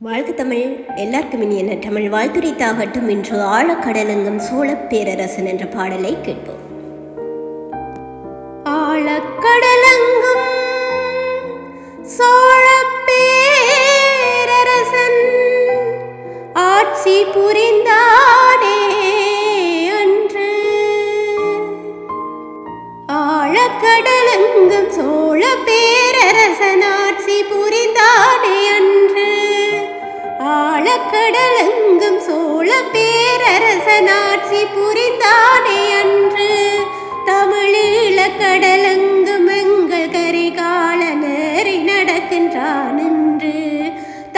வாழ்க தமிழ். எல்லாருக்கும் இனிய தமிழ் வாழ்த்துரைத்தாகட்டும். இன்று ஆழக்கடலெங்கும் சோழப் பேரரசன் என்ற பாடலை கேட்போம். ஆழக்கடலெங்கும் சோழப் பேரரசன் ஆட்சி புரிந்தானே அன்று. ஆழக்கடலெங்கும் சோழப் பேரரசன் ஆட்சி புரிந்தானே அன்று. ஆழக்கடலெங்கும் சோழ பேரரசன் ஆட்சி புரிந்தானே அன்று. தமிழீழ கடலெங்கும் எங்கள் கரிகால நேரி நடக்கின்றான் என்று.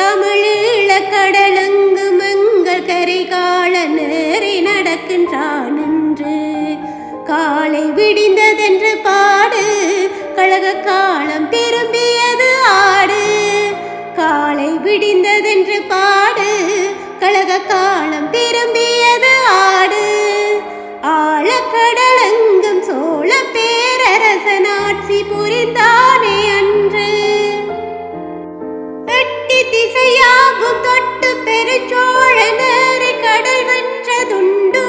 தமிழீழ கடலெங்கும் எங்கள் கரிகால நேரி நடக்கின்றான் என்று. காலை விடிந்ததென்று பாடு, கழக காலம் திரும்பியது ஆடு. காலை விடிந்ததென்று பாடு, கழக காலம் திரும்பியது ஆடு. ஆழக்கடலெங்கும் சோழ பேரரசன் ஆட்சி புரிந்தானே அன்று. எட்டி திசையாகும் தொட்டு பெருஞ்சோழ நேரி கடல் வென்றதுண்டு.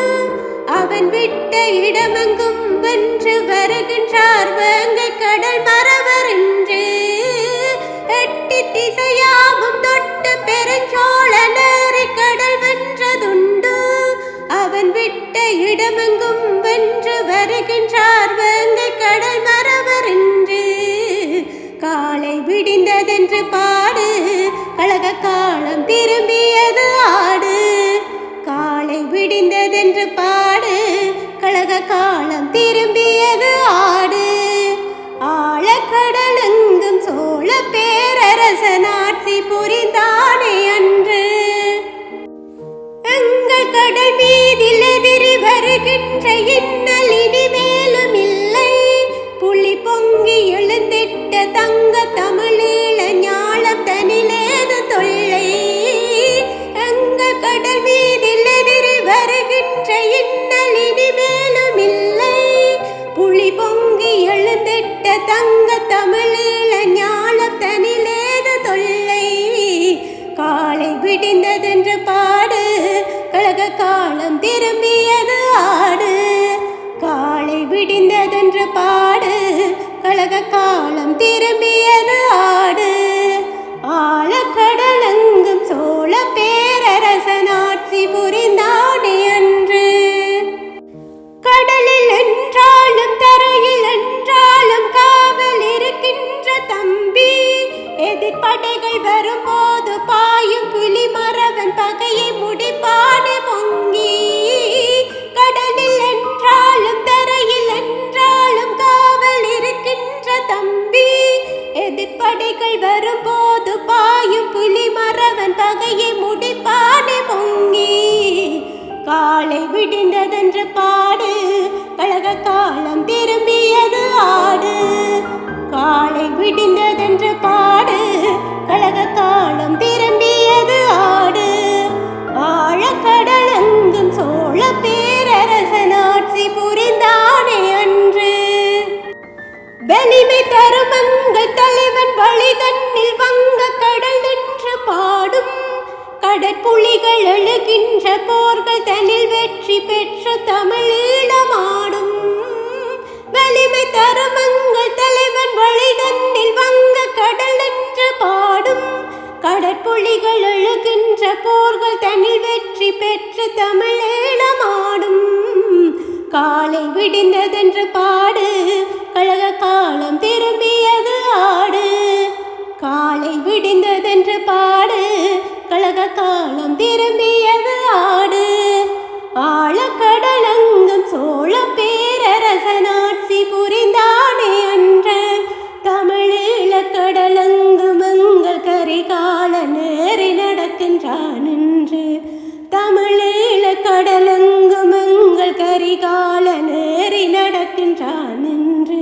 அவன் விட்ட இடமெங்கும் வென்று வருகின்றார் வேங்கை கடல் மறவர் என்று. எட்டி திசையாகும் தொட்டு பெருஞ்சோழ நேரி கடல் வென்றதுண்டு. அவன் விட்ட இடமெங்கும் வென்று வருகின்றார் வேங்கை கடல் மறவர் என்று. காலை விடிந்ததென்று பாடு, கழக காலம் திரும்பியது ஆடு. காலை விடிந்ததென்று பாடு, கழக காலம் திரும்பியது ஆடு. ஆழக்கடலெங்கும் சோழ பேரரசன் ஆட்சி புரிந்தானே அன்று. எங்கள் கடல் மீதில் எதிரி வருகின்ற இன்னல் இனிமேலும் இல்லை. புலி பொங்கி எழுந்திட்ட தங்க தமிழீழ ஞாலம் தனிலேது தொல்லை. எங்கள் கடல் மீதில் எதிரி வருகின்ற இன்னல் இனிமேலும் இல்லை. புலி பொங்கி எழுந்திட்ட தங்க தமிழீழ ஞாலம் தனிலேது தொல்லை. காலை விடிந்ததென்று பாடு, கழக காலம் திரும்பியது ஆடு. காலை விடிந்ததென்று பாடு, கழக காலம் திரும்பியது ஆடு. ஆழக்கடலெங்கும் சோழ பேரரசன் ஆட்சி புரிந்தானே அன்று. கடலில் என்றாலும் தரையில் என்றாலும் காவல் இருக்கின்ற தம்பி. எதிர்படைகள் வரும்போது பாயும் புலி மறவன் பகையை முடிப்பானே பொங்கி. கடலில் என்றாலும் தரையில் என்றாலும் காவல் இருக்கின்ற தம்பி. எதிர்படைகள் வரும்போது பாயும் புலி மறவன் பகையை முடிப்பானே பொங்கி. காலை விடிந்ததென்று பாடு, கழக காலம் திரும்பியது ஆடு. காலை விடிந்ததென்று பாடு, கழக காலம் திரும்பியது ஆடு. ஆழக்கடலெங்கும் சோழ பேரரசன் ஆட்சி புரிந்தானே அன்று. வலிமை தருமங்கள் தலைவன் வழி தன்னில் வங்க கடல் நின்று பாடும். கடற்புலிகள் எழுகின்ற போர்கள் தனில் வெற்றி பெற்று தமிழீழமாடும். வலிமை தருமங்கள் தலைவன் வழி தன்னில் வங்க கடல் நின்று பாடும். கடற்புலிகள் எழுகின்ற போர்கள் தனில் வெற்றி பெற்று தமிழீழமாடும். காலை விடிந்ததென்று பாடு, கழக காலம் திரும்பியது ஆடு. காலை விடிந்ததென்று பாடு, கழக காலம் திரும்பியது ஆடு. ஆழக்கடலெங்கும் சோழ பேரரசன் ஆட்சி புரிந்தானே அன்று. தமிழீழ கடலெங்கும் எங்கள் கரிகால நேரி நடக்கின்றான் என்று. தமிழீழ கடலெங்கும் எங்கள் கரிகால நேரி நடக்கின்றான் என்று.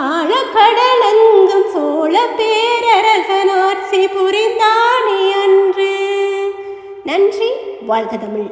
ஆழக்கடலெங்கும் சோழ பேரரசன் ஆட்சி புரிந்தானே அன்று. நன்றி. வாழ்க தமிழ்.